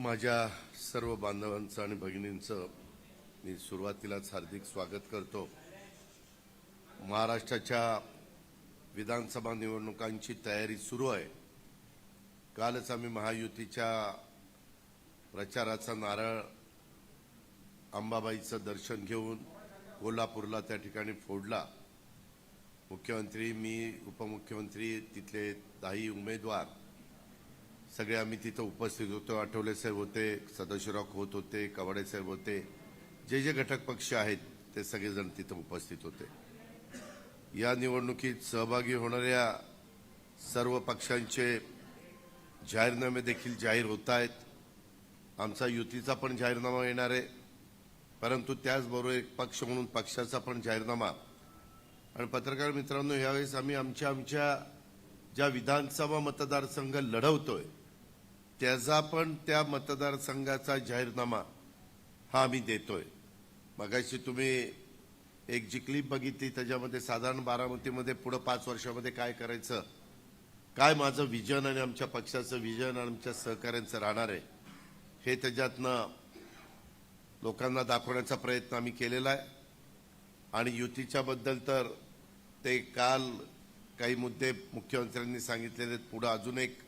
माझ्या सर्व बांधवांचं आणि भगिनींचं मी सुरुवातीलाच हार्दिक स्वागत करतो। महाराष्ट्राच्या विधानसभा निवडणुकांची तयारी सुरू आहे। कालच आम्ही महायुतीच्या प्रचाराचा नारळ अंबाबाईचं दर्शन घेऊन कोल्हापूरला त्या ठिकाणी फोडला। मुख्यमंत्री, मी, उपमुख्यमंत्री, तिथले 10 उमेदवार सगळे आम्ही तिथे उपस्थित होतो। आठवले साहेब होते, सदाशिवराव खोत होते, कवाडे साहेब होते, जे घटक पक्ष आहेत ते सगळेजण तिथे उपस्थित होते। या निवडणुकीत सहभागी होणाऱ्या सर्व पक्षांचे जाहीरनामे देखील जाहीर होत आहेत। आमचा युतीचा पण जाहीरनामा येणार आहे, परंतु त्याचबरोबर एक पक्ष म्हणून पक्षाचा पण जाहीरनामा। आणि पत्रकार मित्रांनो, यावेळेस आम्ही आमच्या ज्या विधानसभा मतदारसंघ लढवतोय त्याचा पण त्या मतदारसंघाचा जाहीरनामा हा आम्ही देतोय। मगाशी तुम्ही एक जी क्लिप बघितली, त्याच्यामध्ये साधारण बारामतीमध्ये पुढे 5 वर्षामध्ये काय करायचं, काय माझं विजन आणि आमच्या पक्षाचं विजन आणि आमच्या सहकार्यांचं राहणार आहे हे त्याच्यातनं लोकांना दाखवण्याचा प्रयत्न आम्ही केलेला आहे। आणि युतीच्या बद्दल तर ते काल काही मुद्दे मुख्यमंत्र्यांनी सांगितलेले, पुढे अजून एक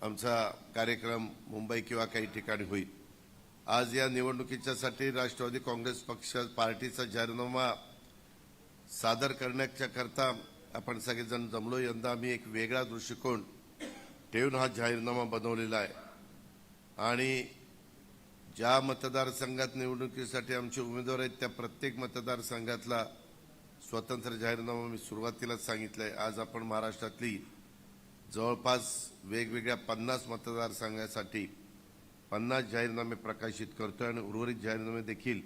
आमचा कार्यक्रम मुंबई किंवा काही ठिकाणी होईल। आज या निवडणुकीच्यासाठी राष्ट्रवादी काँग्रेस पक्ष पार्टीचा जाहीरनामा सादर करण्याच्या करता आपण सगळेजण जमलो। यंदा आम्ही एक वेगळा दृष्टिकोन ठेवून हा जाहीरनामा बनवलेला आहे। आणि ज्या मतदारसंघात निवडणुकीसाठी आमचे उमेदवार आहेत त्या प्रत्येक मतदारसंघातला स्वतंत्र जाहीरनामा मी सुरुवातीलाच सांगितलंय। आज आपण महाराष्ट्रातली जवळपास वेगवेगळ्या 50 मतदारसंघासाठी 50 जाहीरनामे प्रकाशित करतोय आणि उर्वरित जाहीरनामे देखील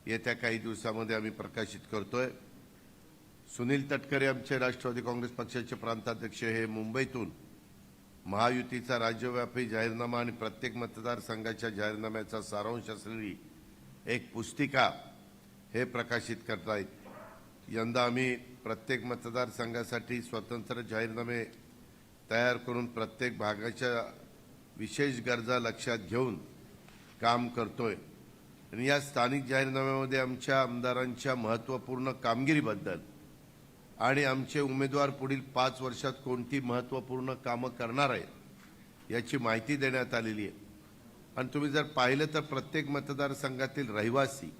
येत्या काही दिवसांमध्ये आम्ही प्रकाशित करतोय। सुनील तटकरे आमचे राष्ट्रवादी काँग्रेस पक्षाचे प्रांताध्यक्ष हे मुंबईतून महायुतीचा राज्यव्यापी जाहीरनामा आणि प्रत्येक मतदारसंघाच्या जाहीरनाम्याचा सारांश असलेली एक पुस्तिका हे प्रकाशित करतायत। यंदा आम्ही प्रत्येक मतदारसंघासाठी स्वतंत्र जाहीरनामे तयार करून प्रत्येक भागाच्या विशेष गरजा लक्षात घेऊन काम करतोय। आणि या स्थानिक जाहीरनाम्यामध्ये आमच्या आमदारांच्या महत्त्वपूर्ण कामगिरीबद्दल आणि आमचे उमेदवार पुढील 5 वर्षात कोणती महत्त्वपूर्ण कामं करणार आहेत याची माहिती देण्यात आलेली आहे। आणि तुम्ही जर पाहिलं तर प्रत्येक मतदारसंघातील रहिवासी,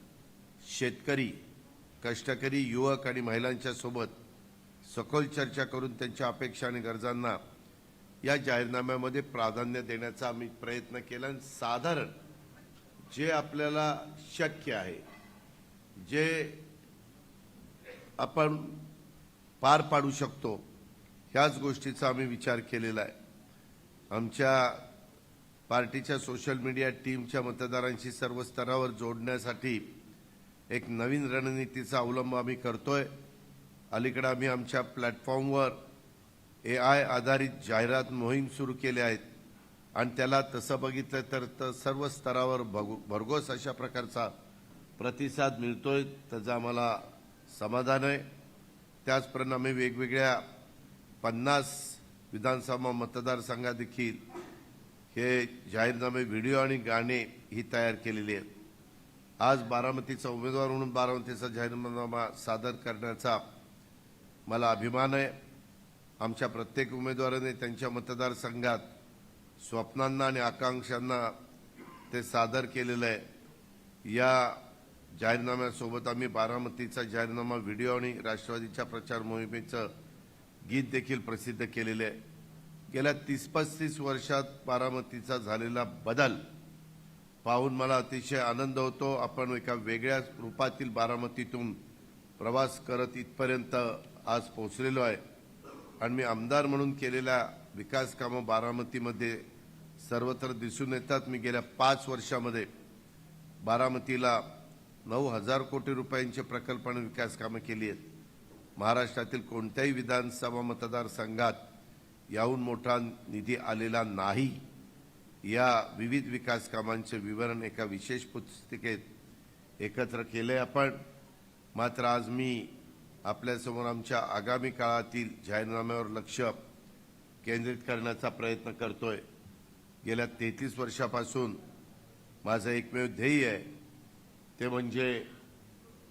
शेतकरी, कष्टकरी, युवक आणि महिलांच्या सोबत सखोल चर्चा करून त्यांच्या अपेक्षा आणि गरजांना या जाहीरनाम्यामध्ये प्राधान्य देण्याचा आम्ही प्रयत्न केला। आणि साधारण जे आपल्याला शक्य आहे, जे आपण पार पाडू शकतो, ह्याच गोष्टीचा आम्ही विचार केलेला आहे। आमच्या पार्टीच्या सोशल मीडिया टीमच्या मतदारांशी सर्व स्तरावर जोडण्यासाठी एक नवीन रणनीतीचा अवलंब आम्ही करतोय। अलीकडे आम्ही आमच्या प्लॅटफॉर्मवर AI आधारित जाहिरात मोहीम सुरू केली आहेत आणि त्याला तसं बघितलं तर सर्व स्तरावर भरघोस अशा प्रकारचा प्रतिसाद मिळतोय, त्याचा आम्हाला समाधान आहे। त्याचप्रमाणे आम्ही वेगवेगळ्या 50 विधानसभा मतदारसंघात देखील हे जाहीरनामे, व्हिडिओ आणि गाणे ही तयार केलेली आहेत। आज बारामतीचा उमेदवार म्हणून बारामतीचा जाहीरनामा सादर करण्याचा मला अभिमान आहे। आमच्या प्रत्येक उमेदवाराने त्यांच्या मतदारसंघात स्वप्नांना आणि आकांक्षांना ते सादर केलेलं आहे। या जाहीरनाम्यासोबत आम्ही बारामतीचा जाहीरनामा, व्हिडिओ आणि राष्ट्रवादीच्या प्रचार मोहिमेचं गीत देखील प्रसिद्ध केलेले आहे। गेल्या 30-35 वर्षात बारामतीचा झालेला बदल पाहून मला अतिशय आनंद होतो। आपण एका वेगळ्या रूपातील बारामतीतून प्रवास करत इथपर्यंत आज पोहोचलेलो आहे। आणि मी आमदार म्हणून केलेल्या विकास कामं बारामतीमध्ये सर्वत्र दिसून येतात। मी गेल्या 5 वर्षामध्ये बारामतीला 9,000 कोटी रुपयांचे प्रकल्प आणि विकास कामं केली आहेत। महाराष्ट्रातील कोणत्याही विधानसभा मतदारसंघात याहून मोठा निधी आलेला नाही। या विविध विकास कामांचे विवरण एका विशेष पुस्तिकेत एकत्र केले आपण। मात्र आज मी आपल्यासमोर आमच्या आगामी काळातील जाहीरनाम्यावर लक्ष केंद्रित करण्याचा प्रयत्न करतोय। गेल्या 33 वर्षापासून माझं एकमेव ध्येय आहे ते म्हणजे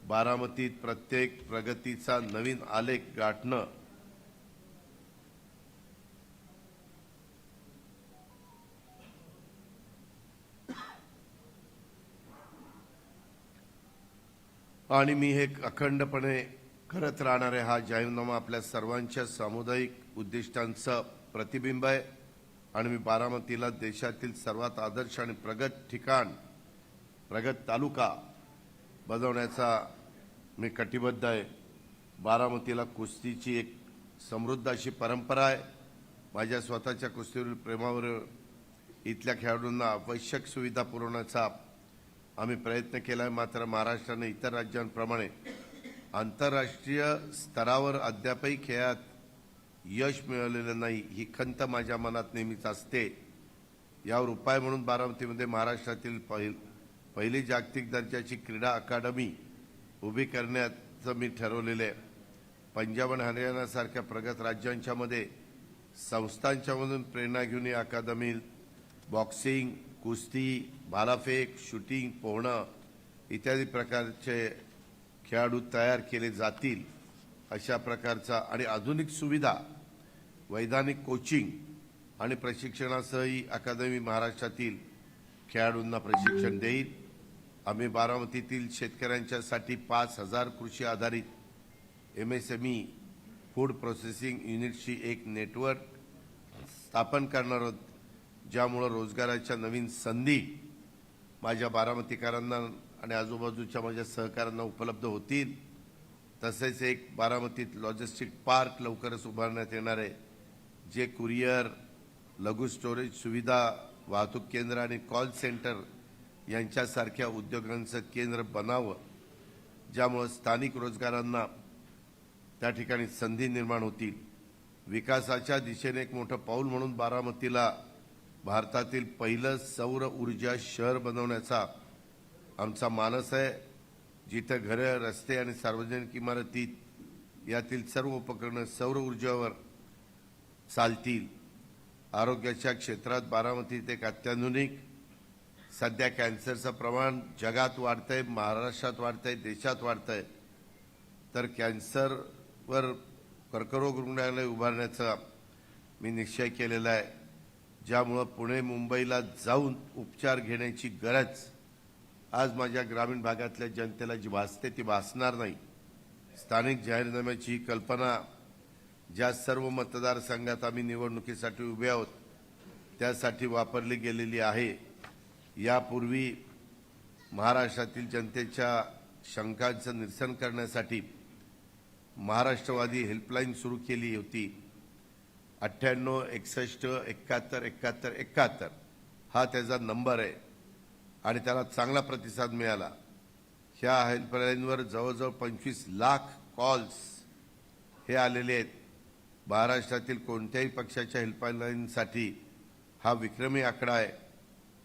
बारामतीत प्रत्येक प्रगतीचा नवीन आलेख गाठणं. आणि मी हे अखंडपणे करत राहणार आहे. हा जाहीरनामा आपल्या सर्वांच्या सामुदायिक उद्दिष्टांचं प्रतिबिंब आहे आणि मी बारामतीला देशातील सर्वात आदर्श आणि प्रगत ठिकाण, प्रगत तालुका बनवण्याचा मी कटिबद्ध आहे. बारामतीला कुस्तीची एक समृद्ध अशी परंपरा आहे. माझ्या स्वतःच्या कुस्तीवरील प्रेमावर इथल्या खेळाडूंना आवश्यक सुविधा पुरवण्याचा आम्ही प्रयत्न केला आहे. मात्र महाराष्ट्राने इतर राज्यांप्रमाणे आंतरराष्ट्रीय स्तरावर अद्यापही खेळात यश मिळवलेलं नाही, ही खंत माझ्या मनात नेहमीच असते. यावर उपाय म्हणून बारामतीमध्ये महाराष्ट्रातील पहिली जागतिक दर्जाची क्रीडा अकादमी उभी करण्याचं मी ठरवलेलं आहे. पंजाब आणि हरियाणासारख्या प्रगत राज्यांच्यामध्ये संस्थांच्यामधून प्रेरणा घेऊन ही अकादमी बॉक्सिंग, कुस्ती, भालाफेक, शूटिंग, पोहणं इत्यादी प्रकारचे खेळाडू तयार केले जातील. अशा प्रकारचा आणि आधुनिक सुविधा, वैधानिक कोचिंग आणि प्रशिक्षणासह ही अकादमी महाराष्ट्रातील खेळाडूंना प्रशिक्षण देईल. आम्ही बारामतीतील शेतकऱ्यांच्यासाठी 5,000 कृषी आधारित MSME फूड प्रोसेसिंग युनिटची एक नेटवर्क स्थापन करणार आहोत, ज्यामुळे रोजगाराच्या नवीन संधी माझ्या बारामतीकरांना आणि आजूबाजूच्या माझ्या सहकाऱ्यांना उपलब्ध होतील. तसेच एक बारामतीत लॉजिस्टिक पार्क लवकरच उभारण्यात येणार आहे, जे कुरिअर, लघु स्टोरेज सुविधा, वाहतूक केंद्र आणि कॉल सेंटर यांच्यासारख्या उद्योगांचं केंद्र बनावं, ज्यामुळे स्थानिक रोजगारांना त्या ठिकाणी संधी निर्माण होतील. विकासाच्या दिशेने एक मोठं पाऊल म्हणून बारामतीला भारतातील पहिलं सौर ऊर्जा शहर बनवण्याचा आमचा मानस आहे, जिथे घरे, रस्ते आणि सार्वजनिक इमारतीत यातील सर्व उपकरणं सौर ऊर्जेवर चालतील. आरोग्याच्या क्षेत्रात बारामतीत एक अत्याधुनिक, सध्या कॅन्सरचं प्रमाण जगात वाढतंय, महाराष्ट्रात वाढतंय, देशात वाढतंय, तर कॅन्सरवर कर्करोग रुग्णालय उभारण्याचा मी निश्चय केलेला आहे, ज्यामुळे पुणे मुंबईला जाऊन उपचार घेण्याची गरज आज माझ्या ग्रामीण भागातल्या जनतेला जी भासते ती भासणार नाही. स्थानिक जाहीरनाम्याची ही कल्पना ज्या सर्व मतदारसंघात आम्ही निवडणुकीसाठी उभे आहोत त्यासाठी वापरली गेलेली आहे. यापूर्वी महाराष्ट्रातील जनतेच्या शंकांचं निरसन करण्यासाठी महाराष्ट्रवादी हेल्पलाईन सुरू केली होती. 98 61 71 71 71 हा त्याचा नंबर आहे आणि त्याला चांगला प्रतिसाद मिळाला. ह्या हेल्पलाईनवर जवळजवळ 25 लाख कॉल्स हे आलेले आहेत. महाराष्ट्रातील कोणत्याही पक्षाच्या हेल्पलाईनसाठी हा विक्रमी आकडा आहे.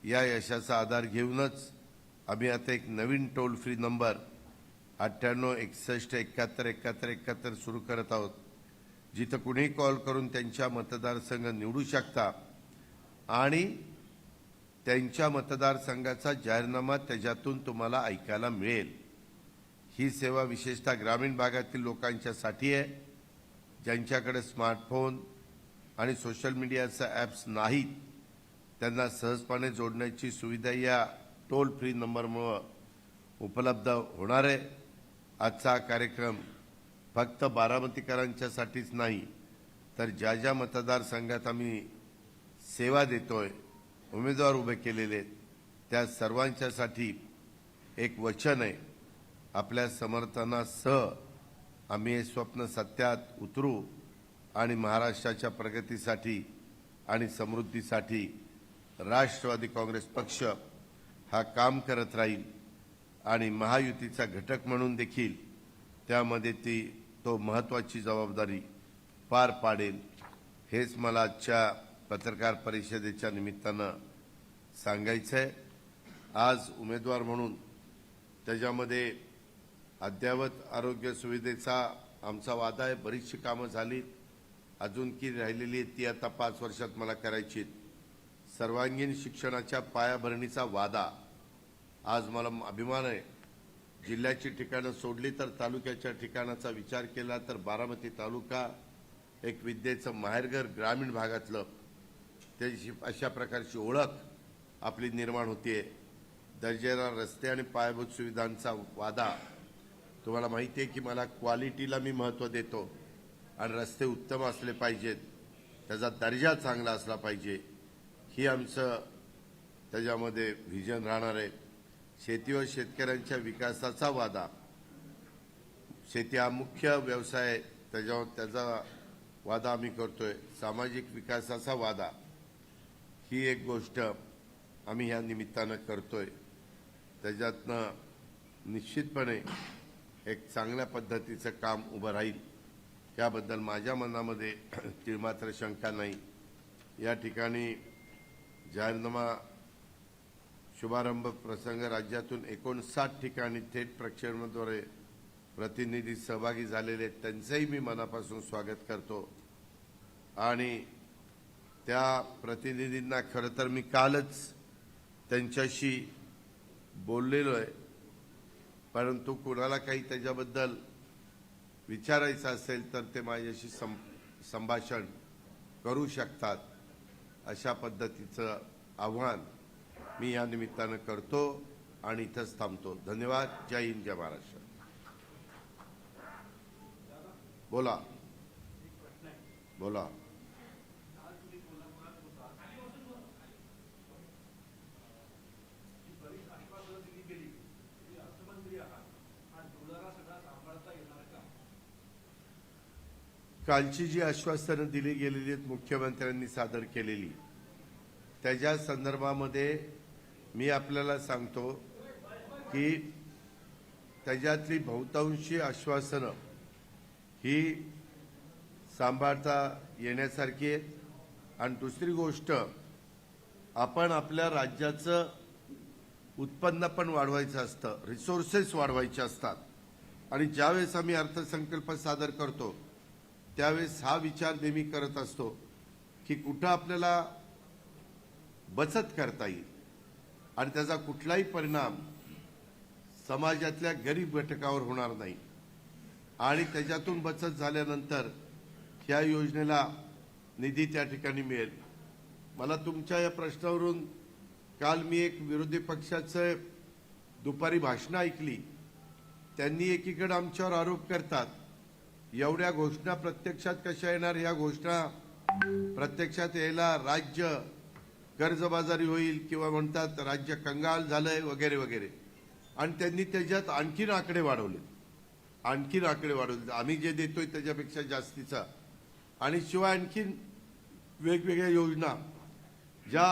या यशाचा आधार घेऊनच आम्ही आता एक नवीन टोल फ्री नंबर 98 61 71 71 71 सुरू करत आहोत, जिथं कुणीही कॉल करून त्यांच्या मतदारसंघ निवडू शकता आणि त्यांच्या मतदारसंघाचा जाहीरनामा त्याच्यातून तुम्हाला ऐकायला मिळेल. ही सेवा विशेषतः ग्रामीण भागातील लोकांच्यासाठी आहे, ज्यांच्याकडे स्मार्टफोन आणि सोशल मीडियाचे ॲप्स नाहीत. त्यांना सहजपणे जोडण्याची सुविधा या टोल फ्री नंबरमुळे उपलब्ध होणार आहे. आजचा कार्यक्रम फक्त बारामतीकरांच्यासाठीच नाही, तर ज्या ज्या मतदारसंघात आम्ही सेवा देतोय, उमेदवार उभे केलेले आहेत, त्या सर्वांच्यासाठी एक वचन आहे. आपल्या समर्थनासह आम्ही हे स्वप्न सत्यात उतरू आणि महाराष्ट्राच्या प्रगतीसाठी आणि समृद्धीसाठी राष्ट्रवादी काँग्रेस पक्ष हा काम करत राहील आणि महायुतीचा घटक म्हणून देखील त्यामध्ये तो महत्त्वाची जबाबदारी पार पाडेल. हेच मला आजच्या पत्रकार परिषदेच्या निमित्तानं सांगायचं आहे. आज उमेदवार म्हणून त्याच्यामध्ये अद्ययावत आरोग्य सुविधेचा आमचा वादा आहे. बरीचशी कामं झाली, अजून की राहिलेली ती आता 5 वर्षात मला करायची. सर्वांगीण शिक्षणाच्या पायाभरणीचा वादा, आज मला अभिमान आहे, जिल्ह्याची ठिकाणं सोडली तर तालुक्याच्या ठिकाणाचा विचार केला तर बारामती तालुका एक विद्येचं माहेरघर ग्रामीण भागातलं त्याची अशा प्रकारची ओळख आपली निर्माण होतीये। दर्जेदार रस्ते आणि पायाभूत सुविधांचा वादा, तुम्हाला माहिती आहे की मला क्वालिटीला मी महत्त्व देतो आणि रस्ते उत्तम असले पाहिजेत, त्याचा दर्जा चांगला असला पाहिजे, ही आमचं त्याच्यामध्ये व्हिजन राहणार आहे। शेती व शेतकऱ्यांच्या विकासाचा वादा, शेती हा मुख्य व्यवसाय आहे, त्याचा वादा आम्ही करतोय। सामाजिक विकासाचा वादा, ही एक गोष्ट आम्ही या निमित्तानं करतोय। त्याच्यातनं निश्चितपणे एक चांगल्या पद्धतीचं काम उभं राहील, त्याबद्दल माझ्या मनामध्ये तिळमात्र शंका नाही। या ठिकाणी जाहीरनामा शुभारंभ प्रसंग राज्यातून 59 ठिकाणी थेट प्रक्षेपणाद्वारे प्रतिनिधी सहभागी झालेले, त्यांचंही मी मनापासून स्वागत करतो। आणि त्या प्रतिनिधींना खरं तर मी कालच त्यांच्याशी बोललेलो आहे, परंतु कोणाला काही त्याच्याबद्दल विचारायचं असेल तर ते माझ्याशी संभाषण करू शकतात, अशा पद्धतीचं आव्हान मी या निमित्तानं करतो आणि इथंच थांबतो। धन्यवाद। जय हिंद, जय महाराष्ट्र। बोला बोला। कालची जी आश्वासनं दिली गेलेली आहेत मुख्यमंत्र्यांनी सादर केलेली, त्याच्या संदर्भामध्ये मी आपल्याला सांगतो की त्याच्यातली बहुतांशी आश्वासनं ही सांभाळता येण्यासारखी आहेत। आणि दुसरी गोष्ट, आपण आपल्या राज्याचं उत्पन्न पण वाढवायचं असतं, रिसोर्सेस वाढवायचे असतात, आणि ज्यावेळेस आम्ही अर्थसंकल्प सादर करतो त्यावेळेस हा विचार नेहमी करत असतो की कुठं आपल्याला बचत करता येईल आणि त्याचा कुठलाही परिणाम समाजातल्या गरीब घटकावर होणार नाही, आणि त्याच्यातून बचत झाल्यानंतर ह्या योजनेला निधी त्या ठिकाणी मिळेल। मला तुमच्या या प्रश्नावरून काल मी एक विरोधी पक्षाचं दुपारी भाषण ऐकली, त्यांनी एकीकडे आमच्यावर आरोप करतात एवढ्या घोषणा प्रत्यक्षात कशा येणार, ह्या घोषणा प्रत्यक्षात यायला राज्य कर्जबाजारी होईल किंवा म्हणतात राज्य कंगाल झालंय वगैरे वगैरे, आणि त्यांनी त्याच्यात आणखीन आकडे वाढवले, आम्ही जे देतोय त्याच्यापेक्षा जास्तीचा, आणि शिवाय आणखीन वेगवेगळ्या योजना ज्या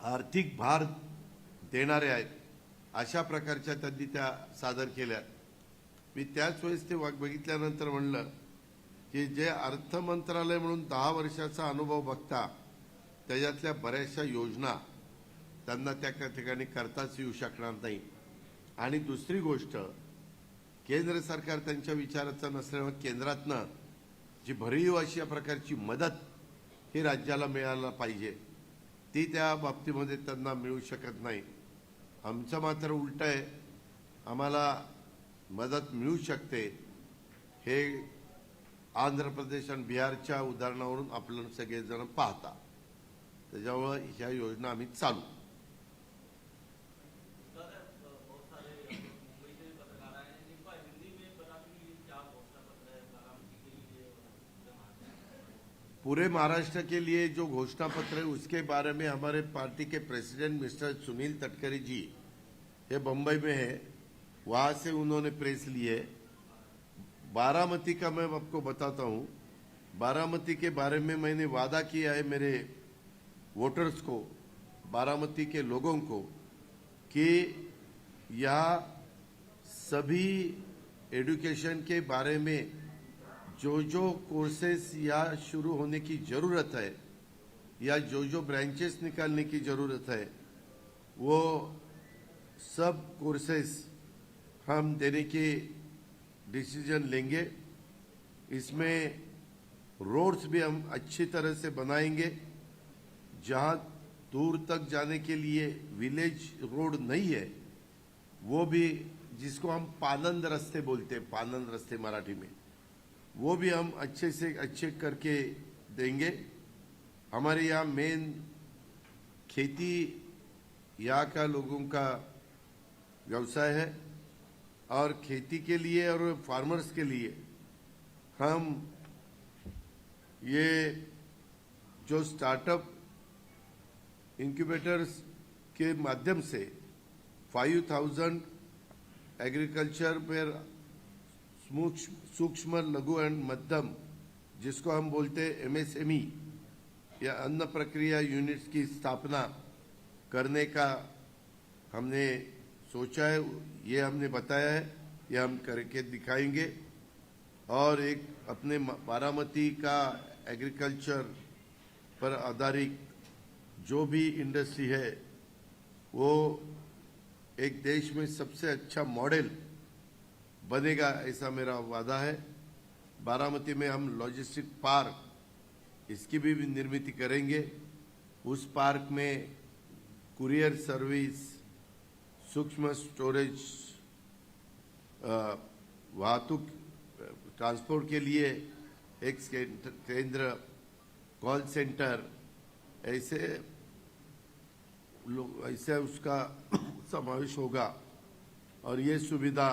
आर्थिक भार देणाऱ्या आहेत अशा प्रकारच्या त्यांनी त्या सादर केल्या। मी त्याच वेळेस ते बघितल्यानंतर म्हणलं की जे अर्थ मंत्रालय म्हणून 10 वर्षाचा अनुभव बघता त्याच्यातल्या बऱ्याचशा योजना त्यांना त्या ठिकाणी करताच येऊ शकणार नाही। आणि दुसरी गोष्ट, केंद्र सरकार त्यांच्या विचाराचं नसल्यामुळे केंद्रातनं जी भरीव अशा प्रकारची मदत ही राज्याला मिळायला पाहिजे, ती त्या बाबतीमध्ये त्यांना मिळू शकत नाही। आमचं मात्र उलट आहे, आम्हाला मदत मिळू शकते, हे आंध्र प्रदेश आणि बिहारच्या उदाहरणावरून आपण सगळेजण पाहता, त्याच्यामुळे ह्या योजना आम्ही चालू। पूरे महाराष्ट्र के लिए जो घोषणा पत्र है उसके बारे में हमारे पार्टी के प्रेसिडेंट मिस्टर सुनील तटकरे जी ये बम्बई में है, वहाँ से उन्होंने प्रेस ली है। बारामती का मैं आपको बताता हूँ, बारामती के बारे में मैंने वादा किया है मेरे वोटर्स को, बारामती के लोगों को, कि यहाँ सभी एजुकेशन के बारे में जो जो कोर्सेस यहाँ शुरू होने की ज़रूरत है या जो जो ब्रांचेस निकालने की ज़रूरत है, वो सब कोर्सेस हम देने की डिसीजन लेंगे। इसमें रोड्स भी हम अच्छी तरह से बनाएंगे, जहां दूर तक जाने के लिए विलेज रोड नहीं है, वो भी, जिसको हम पानंद रास्ते बोलते हैं, पानंद रास्ते मराठी में, वो भी हम अच्छे से अच्छे करके देंगे। हमारे यहाँ मेन खेती यहाँ का लोगों का व्यवसाय है, और खेती के लिए और फार्मर्स के लिए हम ये जो स्टार्टअप इंक्यूबेटर्स के माध्यम से 5000 एग्रीकल्चर पर सूक्ष्म लघु एंड मध्यम, जिसको हम बोलते हैं एमएसएमई या अन्न प्रक्रिया यूनिट्स की स्थापना करने का हमने सोचा है। ये हमने बताया है, ये हम करके दिखाएंगे। और एक अपने बारामती का एग्रीकल्चर पर आधारित जो भी इंडस्ट्री है, वो एक देश में सबसे अच्छा मॉडल बनेगा, ऐसा मेरा वादा है। बारामती में हम लॉजिस्टिक पार्क, इसकी भी निर्मित करेंगे। उस पार्क में कुरियर सर्विस, सूक्ष्म स्टोरेज, वाहतूक, ट्रांसपोर्ट के लिए एक केंद्र, कॉल सेंटर, ऐसे उसका समावेश होगा। और ये सुविधा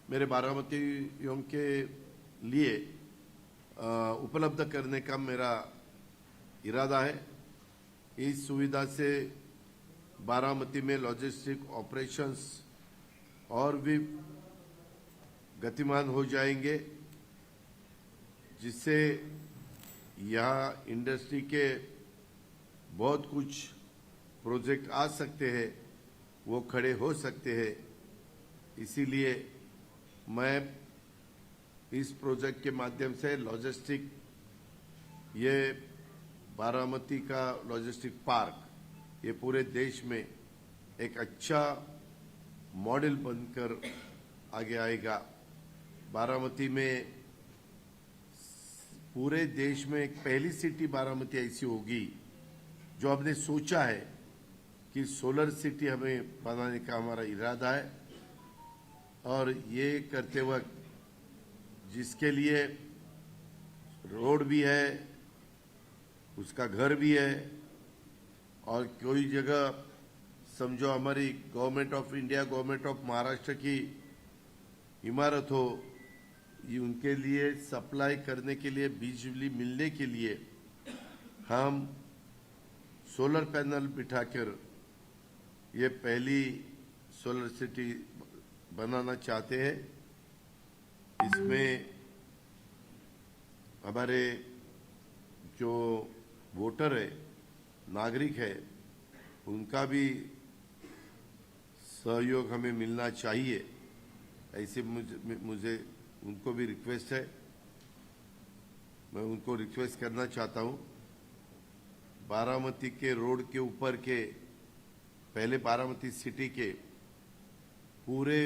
मेरे बारामतीयों के लिए उपलब्ध करने का मेरा इरादा है। इस सुविधा से बारामती में लॉजिस्टिक ऑपरेशंस और भी गतिमान हो जाएंगे, जिससे यहाँ इंडस्ट्री के बहुत कुछ प्रोजेक्ट आ सकते हैं, वो खड़े हो सकते हैं। इसीलिए मैं इस प्रोजेक्ट के माध्यम से लॉजिस्टिक, ये बारामती का लॉजिस्टिक पार्क, ये पूरे देश में एक अच्छा मॉडल बनकर आगे आएगा। बारामती में पूरे देश में एक पहली सिटी बारामती ऐसी होगी जो हमने सोचा है कि सोलर सिटी हमें बनाने का हमारा इरादा है। और ये करते वक्त जिसके लिए रोड भी है, उसका घर भी है, और कोई जगह समझो हमारी government of India, government of Maharashtra की इमारत हो, ये उनके लिए सप्लाई करने के लिए, बिजली मिलने के लिए हम सोलर पैनल बिठाकर ये पहली सोलर सिटी बनाना चाहते हैं। इसमें हमारे जो वोटर है, नागरिक है, उनका भी सहयोग हमें मिलना चाहिए। ऐसे मुझे उनको भी रिक्वेस्ट है, मैं उनको रिक्वेस्ट करना चाहता हूं। बारामती के रोड के ऊपर के, पहले बारामती सिटी के पूरे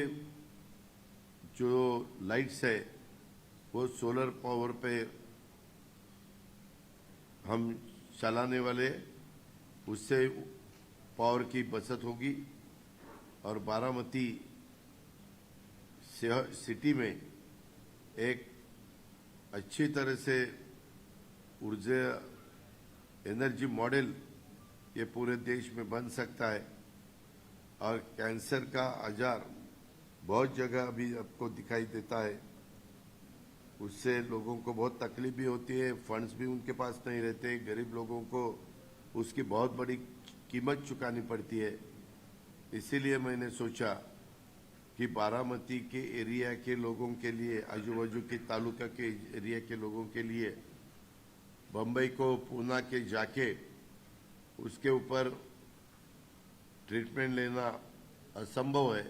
जो लाइट्स है वो सोलर पावर पे हम चलाने वाले, उससे पावर की बचत होगी। और बारामती सिटी में एक अच्छी तरह से ऊर्जा एनर्जी मॉडल ये पूरे देश में बन सकता है। और कैंसर का आजार बहुत जगह अभी आपको दिखाई देता है, उससे लोगों को बहुत तकलीफ भी होती है, फंड्स भी उनके पास नहीं रहते, गरीब लोगों को उसकी बहुत बड़ी कीमत चुकानी पड़ती है। इसीलिए मैंने सोचा कि बारामती के एरिया के लोगों के लिए, आजू बाजू के तालुका के एरिया के लोगों के लिए, बम्बई को, पूना के जाके उसके ऊपर ट्रीटमेंट लेना असंभव है,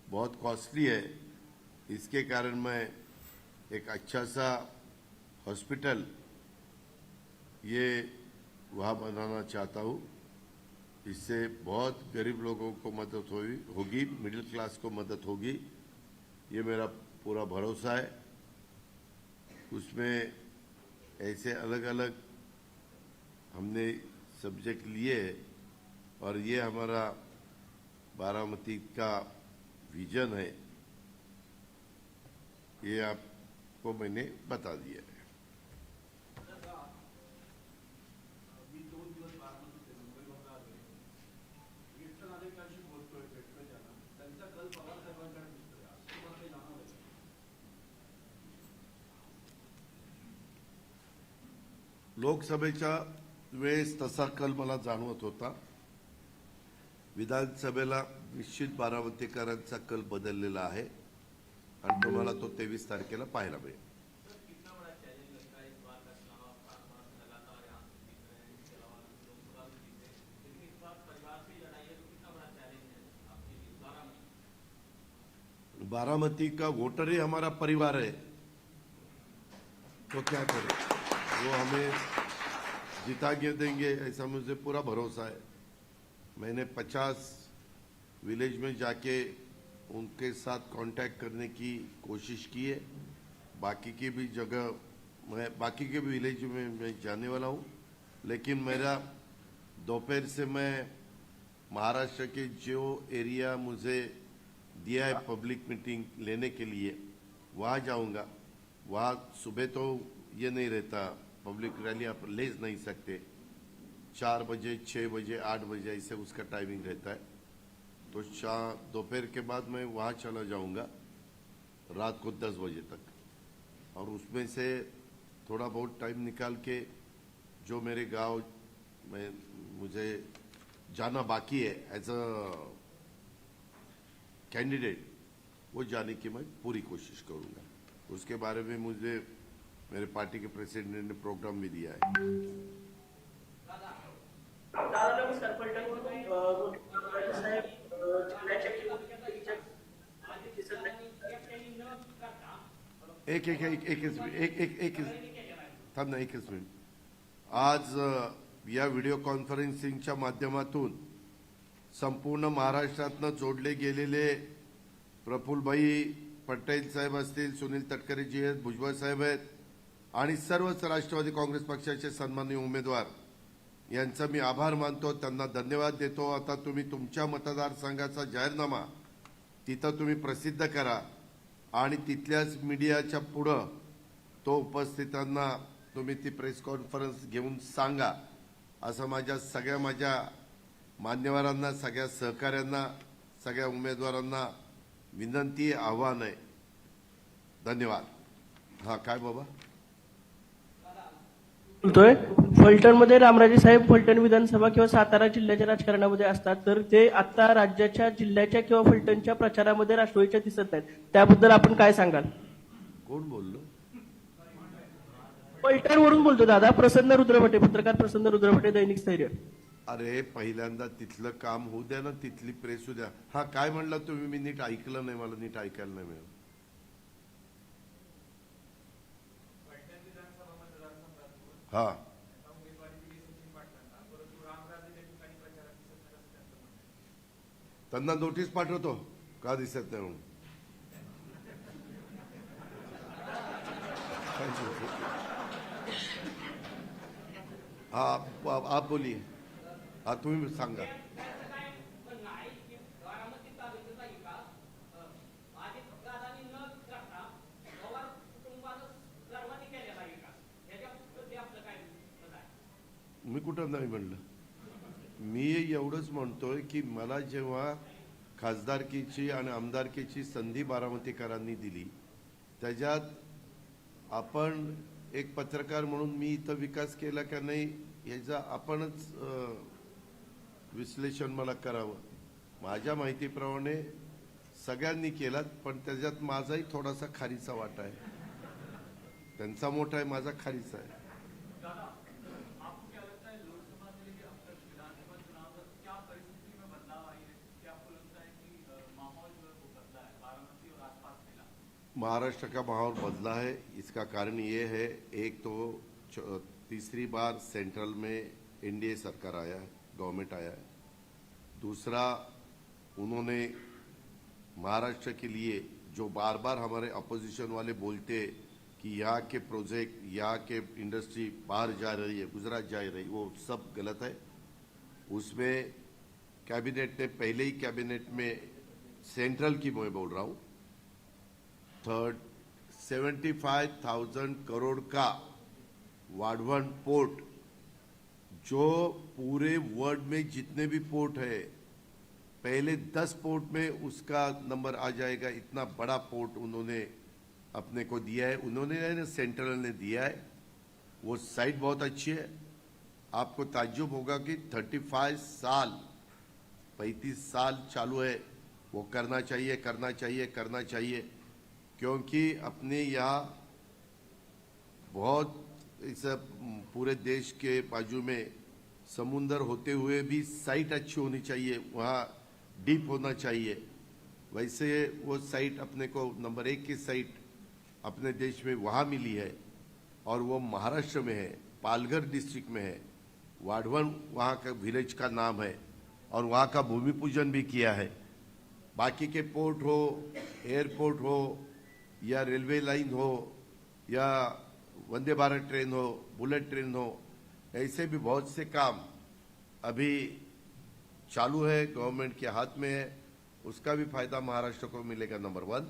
बहुत कॉस्टली है। इसके कारण मैं एक अच्छा सा हॉस्पिटल ये वहाँ बनाना चाहता हूँ। इससे बहुत गरीब लोगों को मदद होगी, मिडिल क्लास को मदद होगी, ये मेरा पूरा भरोसा है। उसमें ऐसे अलग अलग हमने सब्जेक्ट लिए और ये हमारा बारामती का विजन है, ये आपको मैंने बता दिया है। लोकसभेच्या वेळेस तसा कल मला जाणवत होता, विधानसभेला निश्चित बारामतीकरांचा कल बदललेला आहे आणि तुम्हाला तो 23 तारखेला पाहायला मिळेल। बारामती का वोटर ही हमारा परिवार है, तो क्या करें, वो हमें जिता के देंगे ऐसा मुझे पूरा भरोसा है। मैंने 50 विलेज में जाके उनके साथ कांटेक्ट करने की कोशिश की है। बाकी की भी जगह बाकी के भी विलेज में मैं जाने वाला हूँ, लेकिन मेरा दोपहर से मैं महाराष्ट्र के जो एरिया मुझे दिया है पब्लिक मीटिंग लेने के लिए वहाँ जाऊँगा। वहाँ सुबह तो ये नहीं रहता, पब्लिक रैली आप ले नहीं सकते, 4 बजे 6 बजे 8 बजे ऐसे उसका टाइमिंग रहता है। तो दोपहर के बाद मैं वहाँ चला जाऊँगा रात को 10 बजे तक, और उसमें से थोड़ा बहुत टाइम निकाल के जो मेरे गांव में मुझे जाना बाकी है एज अ कैंडिडेट, वो जाने की मैं पूरी कोशिश करूँगा। उसके बारे में मुझे मेरे पार्टी के प्रेसिडेंट ने प्रोग्राम भी दिया है। एकच मिनिट। आज या व्हिडिओ कॉन्फरन्सिंगच्या माध्यमातून संपूर्ण महाराष्ट्रातनं जोडले गेलेले प्रफुल्लभाई पटेल साहेब असतील, सुनील तटकरे जी आहेत, भुजबळ साहेब आहेत आणि सर्वच राष्ट्रवादी काँग्रेस पक्षाचे सन्माननीय उमेदवार यांचा मी आभार मानतो, त्यांना धन्यवाद देतो। आता तुम्ही तुमच्या मतदारसंघाचा जाहीरनामा तिथं तुम्ही प्रसिद्ध करा आणि तिथल्याच मीडियाच्या पुढे तो उपस्थितांना तुम्ही ती प्रेस कॉन्फरन्स घेऊन सांगा, असं माझ्या मान्यवरांना, सगळ्या सहकाऱ्यांना, सगळ्या उमेदवारांना विनंती आव्हान आहे। धन्यवाद। हाँ काय बाबा बोलतोय, फलटणमध्ये रामराजे साहेब फलटण विधानसभा किंवा सातारा जिल्ह्याच्या राजकारणामध्ये असतात, तर ते आता राज्याच्या, जिल्ह्याच्या किंवा फलटणच्या प्रचारामध्ये राष्ट्रवादीच्या दिसत नाहीत, त्याबद्दल आपण काय सांगाल? कोण बोललो? फलटणवरून बोलतो दादा, प्रसन्न रुद्रभटे, पत्रकार प्रसन्न रुद्रभटे, दैनिक स्थैर्य। अरे पहिल्यांदा तिथलं काम होऊ द्या ना, तिथली प्रेस होऊ द्या। हा काय म्हणला तुम्ही? मी नीट ऐकलं नाही, मला नीट ऐकायला नाही मिळालं। हा त्यांना नोटीस पाठवतो का दिसत नाही म्हणून। हाँ आप बोलिए। हाँ तुम्ही सांगा। मी कुठं नाही म्हणलं, मी एवढंच म्हणतोय की मला जेव्हा खासदारकीची आणि आमदारकीची संधी बारामतीकरांनी दिली, त्याच्यात आपण एक पत्रकार म्हणून मी इथं विकास केला का नाही याचा आपणच विश्लेषण मला करावं। माझ्या माहितीप्रमाणे सगळ्यांनी केलात, पण त्याच्यात माझाही थोडासा खारीचा वाटा आहे। त्यांचा मोठा आहे, माझा खारीचा आहे। महाराष्ट्र का माहौल बदला है, इसका कारण ये है, एक तो तीसरी बार सेंट्रल में एनडीए सरकार आया है, गवर्नमेंट आया है। दूसरा, उन्होंने महाराष्ट्र के लिए जो बार बार हमारे अपोजिशन वाले बोलते कि यहाँ के प्रोजेक्ट, यहाँ के इंडस्ट्री बाहर जा रही है, गुजरात जा रही है, वो सब गलत है। उसमें कैबिनेट ने पहले ही कैबिनेट में सेंट्रल की मैं बोल रहा हूं 75,000 करोड़ का वाडवन पोर्ट, जो पूरे वर्ल्ड में जितने भी पोर्ट है पहले 10 पोर्ट में उसका नंबर आ जाएगा। इतना बड़ा पोर्ट उन्होंने अपने को दिया है, उन्होंने सेंट्रल ने दिया है। वो साइट बहुत अच्छी है। आपको ताज्जुब होगा कि 35 साल चालू है। वो करना चाहिए, करना चाहिए, करना चाहिए, क्योंकि अपने यहाँ बहुत इस पूरे देश के बाजू में समुंदर होते हुए भी साइट अच्छी होनी चाहिए, वहाँ डीप होना चाहिए। वैसे वो साइट अपने को नंबर 1 की साइट अपने देश में वहाँ मिली है, और वो महाराष्ट्र में है, पालघर डिस्ट्रिक्ट में है। वाडवन वहाँ का विलेज का नाम है, और वहाँ का भूमि पूजन भी किया है। बाकी के पोर्ट हो, एयरपोर्ट हो, या रेलवे लाइन हो, या वंदे भारत ट्रेन हो, बुलेट ट्रेन हो, ऐसे भी बहुत से काम अभी चालू है, गवर्नमेंट के हाथ में है। उसका भी फायदा महाराष्ट्र को मिलेगा, नंबर 1।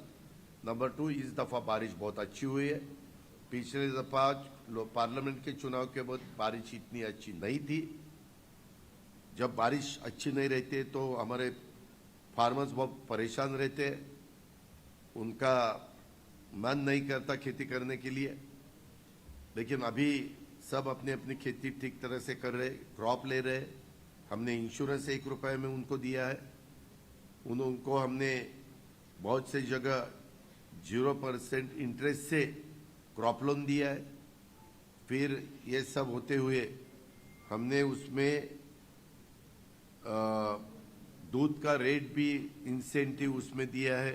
नंबर 2, इस दफा बारिश बहुत अच्छी हुई है। पिछले दफा पार्लियामेंट के चुनाव के बाद बारिश इतनी अच्छी नहीं थी। जब बारिश अच्छी नहीं रहती है तो हमारे फार्मर्स बहुत परेशान रहते हैं, उनका मन नहीं करता खेती करने के लिए। लेकिन अभी सब अपनी अपनी खेती ठीक तरह से कर रहे, क्रॉप ले रहे। हमने इंश्योरेंस 1 रुपए में उनको दिया है। उनको हमने बहुत से जगह 0% इंटरेस्ट से क्रॉप लोन दिया है। फिर ये सब होते हुए हमने उसमें दूध का रेट भी इंसेंटिव उसमें दिया है।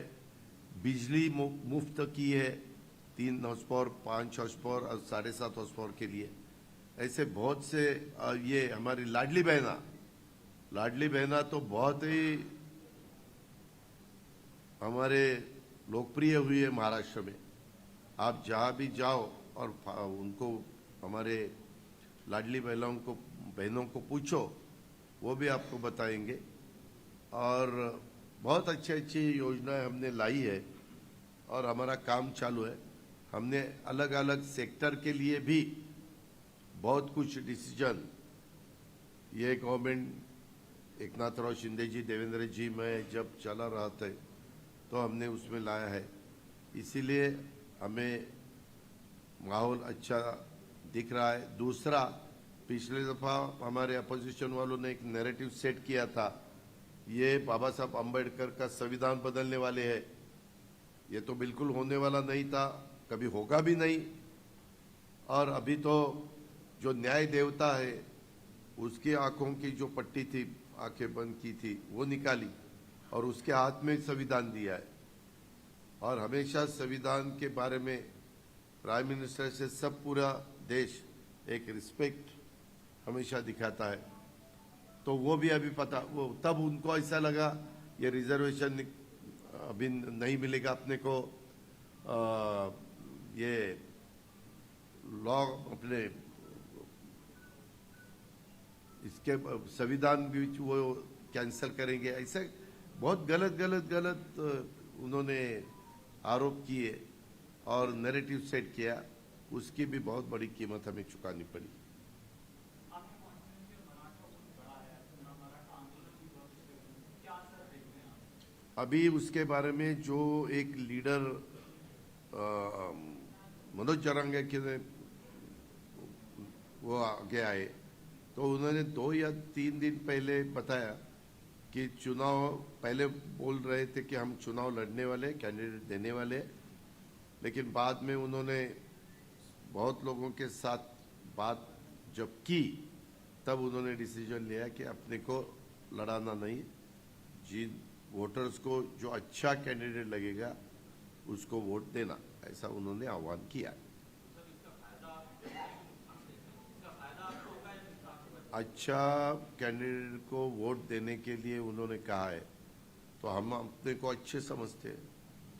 बिजली मुफ्त की है 3 हाउस पावर, 5 हाउस पावर और 7.5 हाउस पावर के लिए। ऐसे बहुत से ये हमारी लाडली बहना तो बहुत ही हमारे लोकप्रिय हुई है महाराष्ट्र में। आप जहाँ भी जाओ और उनको, हमारे लाडली बहनों को पूछो, वो भी आपको बताएंगे। और बहुत अच्छी अच्छी योजनाएं हमने लाई है, और हमारा काम चालू है। हमने अलग अलग सेक्टर के लिए भी बहुत कुछ डिसीजन, ये गवर्नमेंट एकनाथराव शिंदे जी, देवेंद्र जी में जब चला रहा था तो हमने उसमें लाया है। इसीलिए हमें माहौल अच्छा दिख रहा है। दूसरा, पिछले दफा हमारे अपोजिशन वालों ने एक नैरेटिव सेट किया था, ये बाबा साहब अम्बेडकर का संविधान बदलने वाले हैं। ये तो बिल्कुल होने वाला नहीं था, कभी होगा भी नहीं। और अभी तो जो न्याय देवता है उसकी आंखों की जो पट्टी थी, आंखें बंद की थी, वो निकाली और उसके हाथ में संविधान दिया है। और हमेशा संविधान के बारे में प्राइम मिनिस्टर से सब पूरा देश एक रिस्पेक्ट हमेशा दिखाता है। तो वो भी अभी पता, वो तब उनको ऐसा लगा ये रिजर्वेशन अभी नहीं मिलेगा अपने को, ये लॉ अपने इसके संविधान भी वो कैंसिल करेंगे। ऐसे बहुत गलत उन्होंने आरोप किए और नैरेटिव सेट किया, उसकी भी बहुत बड़ी कीमत हमें चुकानी पड़ी। अभी उसके बारे में जो एक लीडर मनोज जरांगे के वो आगे आए, तो उन्होंने 2 या 3 दिन पहले बताया कि चुनाव, पहले बोल रहे थे कि हम चुनाव लड़ने वाले, कैंडिडेट देने वाले, लेकिन बाद में उन्होंने बहुत लोगों के साथ बात जब की तब उन्होंने डिसीजन लिया कि अपने को लड़ाना नहीं, जिन वोटर्स को जो अच्छा कैंडिडेट लगेगा उसको वोट देना, ऐसा उन्होंने आह्वान किया। अच्छा कैंडिडेट को वोट देने के लिए उन्होंने कहा है, तो हम अपने को अच्छे समझते हैं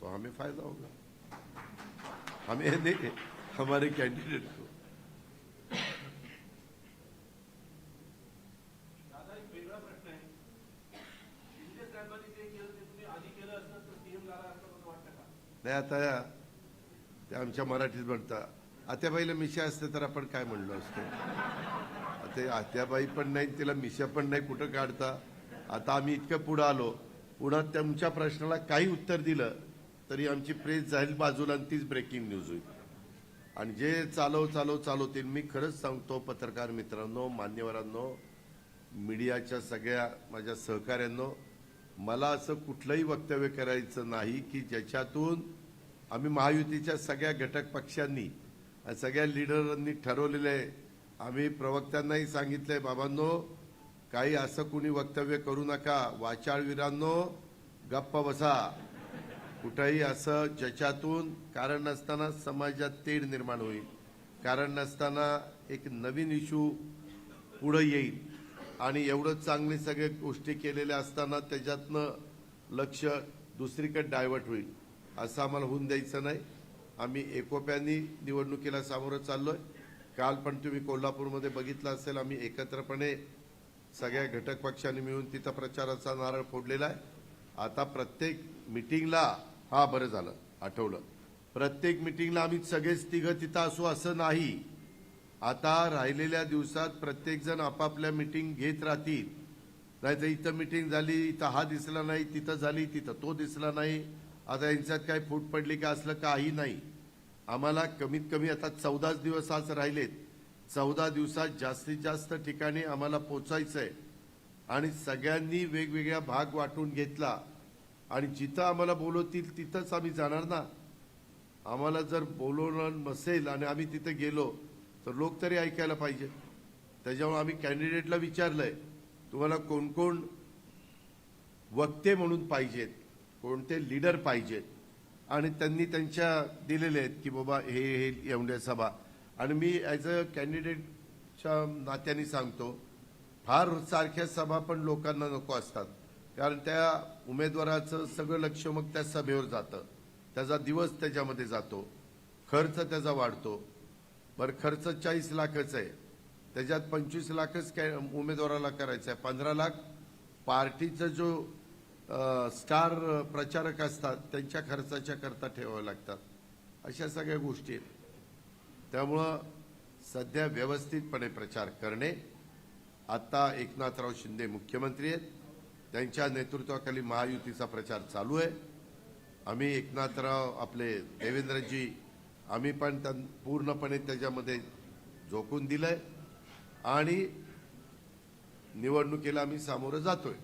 तो हमें फायदा होगा, हमें नहीं, हमारे कैंडिडेट को। नाही आता ते आमच्या मराठीत म्हणतात आत्याबाईला मिशा असते तर आपण काय म्हणलो असतो. आता आत्याबाई पण नाही, तिला मिशा पण नाही, कुठं काढता. आता आम्ही इतकं पुढं आलो, पुन्हा तुमच्या प्रश्नाला काही उत्तर दिलं तरी आमची प्रेस जाईल बाजूला आणि तीच ब्रेकिंग न्यूज होईल. आणि जे चालवतील. मी खरंच सांगतो पत्रकार मित्रांनो, मान्यवरांनो, मीडियाच्या सगळ्या माझ्या सहकाऱ्यांनो, मला असं कुठलंही वक्तव्य करायचं नाही की ज्याच्यातून आम्ही महायुतीच्या सगळ्या घटक पक्षांनी सगळ्या लिडरांनी ठरवलेलं आहे. आम्ही प्रवक्त्यांनाही सांगितलंय, बाबांनो काही असं कुणी वक्तव्य करू नका, वाचाळवीरांनो गप्प बसा. कुठंही असं ज्याच्यातून कारण नसताना समाजात तेढ निर्माण होईल, कारण नसताना एक नवीन इश्यू पुढे येईल आणि एवढं चांगले सगळे गोष्टी केलेल्या असताना त्याच्यातनं लक्ष दुसरीकडे डायव्हर्ट होईल, असं आम्हाला होऊन द्यायचं नाही. आम्ही एकोप्याने निवडणुकीला सामोरं चाललोय. काल पण तुम्ही कोल्हापूरमध्ये बघितलं असेल, आम्ही एकत्रपणे सगळ्या घटक पक्षांनी मिळून तिथं प्रचाराचा नारळ फोडलेला आहे. आता प्रत्येक मिटिंगला, हा बरं झालं आठवलं, प्रत्येक मिटिंगला आम्ही सगळेच तिघं तिथं असू असं नाही. आता राहिलेल्या दिवसात प्रत्येक जण आपापल्या मिटिंग घेत राहतील. नाहीतर इथं मिटिंग झाली, इथं हा दिसला नाही, तिथं झाली, तिथं तो दिसला नाही. आता यांच्यात काय फूट पडली का असलं काही नाही. आम्हाला कमीत कमी आता 14 दिवस आज राहिलेत. 14 दिवसात जास्तीत जास्त ठिकाणी आम्हाला पोचायचंय आणि सगळ्यांनी वेगवेगळ्या भाग वाटून घेतला आणि जिथं आम्हाला बोलवतील तिथंच आम्ही जाणार ना. आम्हाला जर बोलवणं नसेल आणि आम्ही तिथे गेलो तर लोक तरी ऐकायला पाहिजे. त्याच्यामुळे आम्ही कॅन्डिडेटला विचारलंय, तुम्हाला कोण कोण वक्ते म्हणून पाहिजेत, कोणते लीडर पाहिजेत, आणि त्यांनी त्यांच्या दिलेले आहेत की बाबा हे एवढ्या सभा. आणि मी ॲज अ कॅन्डिडेटच्या नात्याने सांगतो, फार सारख्या सभा पण लोकांना नको असतात, कारण त्या उमेदवाराचं सगळं लक्ष मग त्या सभेवर जातं, त्याचा दिवस त्याच्यामध्ये जातो, खर्च त्याचा वाढतो. बरं, खर्च 40 लाखच आहे, त्याच्यात 25 लाखच उमेदवाराला करायचा आहे, 15 लाख पार्टीचा जो स्टार प्रचारक असतात त्यांच्या खर्चाच्या करता ठेवावे लागतात. अशा सगळ्या गोष्टी आहेत. त्यामुळं सध्या व्यवस्थितपणे प्रचार करणे. आता एकनाथराव शिंदे मुख्यमंत्री आहेत, त्यांच्या नेतृत्वाखाली महायुतीचा प्रचार चालू आहे. आम्ही एकनाथराव आपले देवेंद्रजी आम्ही पण पूर्णपणे त्याच्यामध्ये झोकून दिलंय आणि निवडणुकीला आम्ही सामोरं जातोय.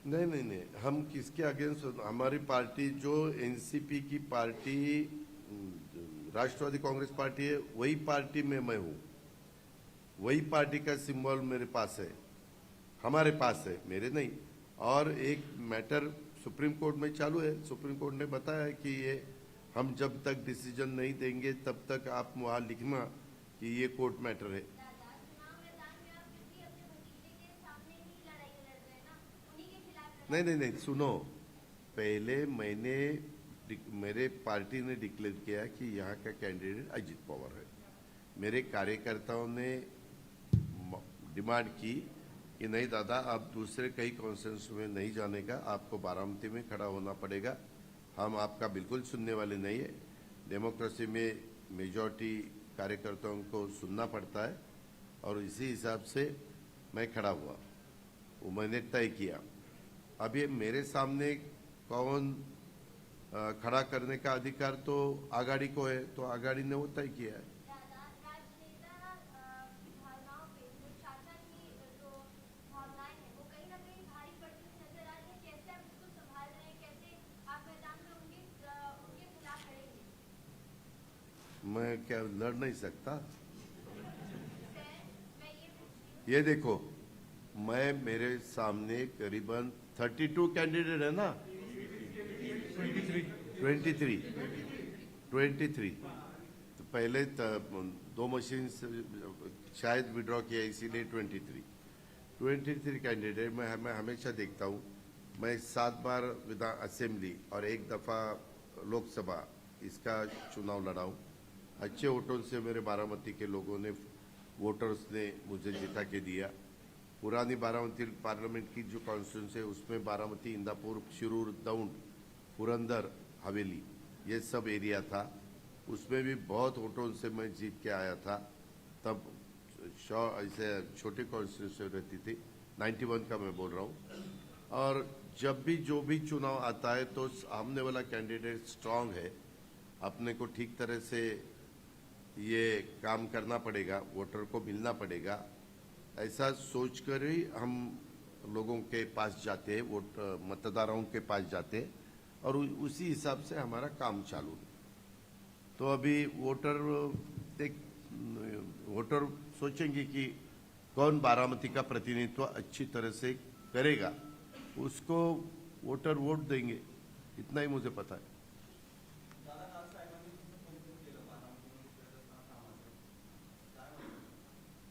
नहीं, हम किसके अगेंस्ट? हमारी पार्टी जो एनसीपी की पार्टी राष्ट्रवादी कांग्रेस पार्टी है, वही पार्टी में मैं हूँ, वही पार्टी का सिंबल मेरे पास है, हमारे पास है, मेरे नहीं. और एक मैटर सुप्रीम कोर्ट में चालू है. सुप्रीम कोर्ट ने बताया है कि ये हम जब तक डिसीजन नहीं देंगे तब तक आप वहाँ लिखना कि ये कोर्ट मैटर है. नहीं, सुनो, पहले मेरे पार्टी ने डिक्लेयर किया कि यहाँ का कैंडिडेट अजित पवार है. मेरे कार्यकर्ताओं ने डिमांड की कि नहीं दादा, आप दूसरे कई कॉन्फ्रेंस में नहीं जाने का, आपको बारामती में खड़ा होना पड़ेगा. हम आपका बिल्कुल सुनने वाले नहीं है. डेमोक्रेसी में मेजॉरिटी कार्यकर्ताओं को सुनना पड़ता है और इसी हिसाब से मैं खड़ा हुआ. वो मैंने तय किया. अब ये मेरे सामने कौन खड़ा करने का अधिकार तो आघाड़ी को है, तो आघाड़ी ने वो तय किया है. मैं क्या लड़ नहीं सकता? ये देखो, मैं मेरे सामने करीबन 32 कैंडिडेट है ना, 23. तो पहले 2 मशीन शायद विड्रॉ किया, इसीलिए 23 कैंडिडेट. मैं हमेशा देखता हूँ मैं 7 बार विधान असेंबली और 1 दफा लोकसभा इसका चुनाव लड़ा हूं। अच्छे वोटों से मेरे बारामती के लोगों ने, वोटर्स ने मुझे जिता के दिया। पुरानी बारामती पार्लियामेंट की जो कॉन्स्टिट्यूंसी है उसमें बारामती, इंदापुर, शिरूर, दौंड, पुरंदर, हवेली ये सब एरिया था। उसमें भी बहुत वोटों से मैं जीत के आया था। तब ऐसे छोटी कॉन्स्टिट्यूंसी रहती थी। 91 का मैं बोल रहा हूँ। और जब भी जो भी चुनाव आता है तो सामने वाला कैंडिडेट स्ट्रांग है, अपने को ठीक तरह से ये काम करना पड़ेगा, वोटर को मिलना पड़ेगा, ऐसा सोचकर ही हम लोगों के पास जाते हैं, वोट मतदाताओं के पास जाते हैं और उसी हिसाब से हमारा काम चालू है। तो अभी वोटर सोचेंगे कि कौन बारामती का प्रतिनिधित्व अच्छी तरह से करेगा, उसको वोटर वोट देंगे, इतना ही मुझे पता है।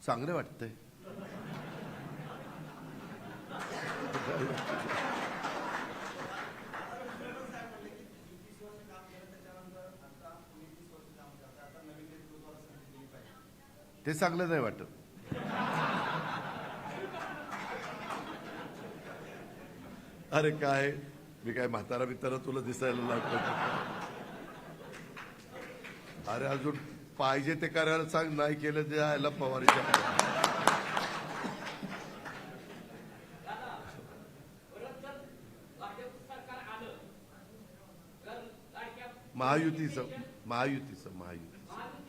चांगले वाटतंय। ते चांगलं नाही वाटत। अरे काय, मी काय म्हातारा बितारा तुला दिसायला लागतो? अरे अजून पाहिजे ते करायला सांग, नाही केलं ते यायला पवारीच्या। महायुतीचं महायुतीचं महायुतीचं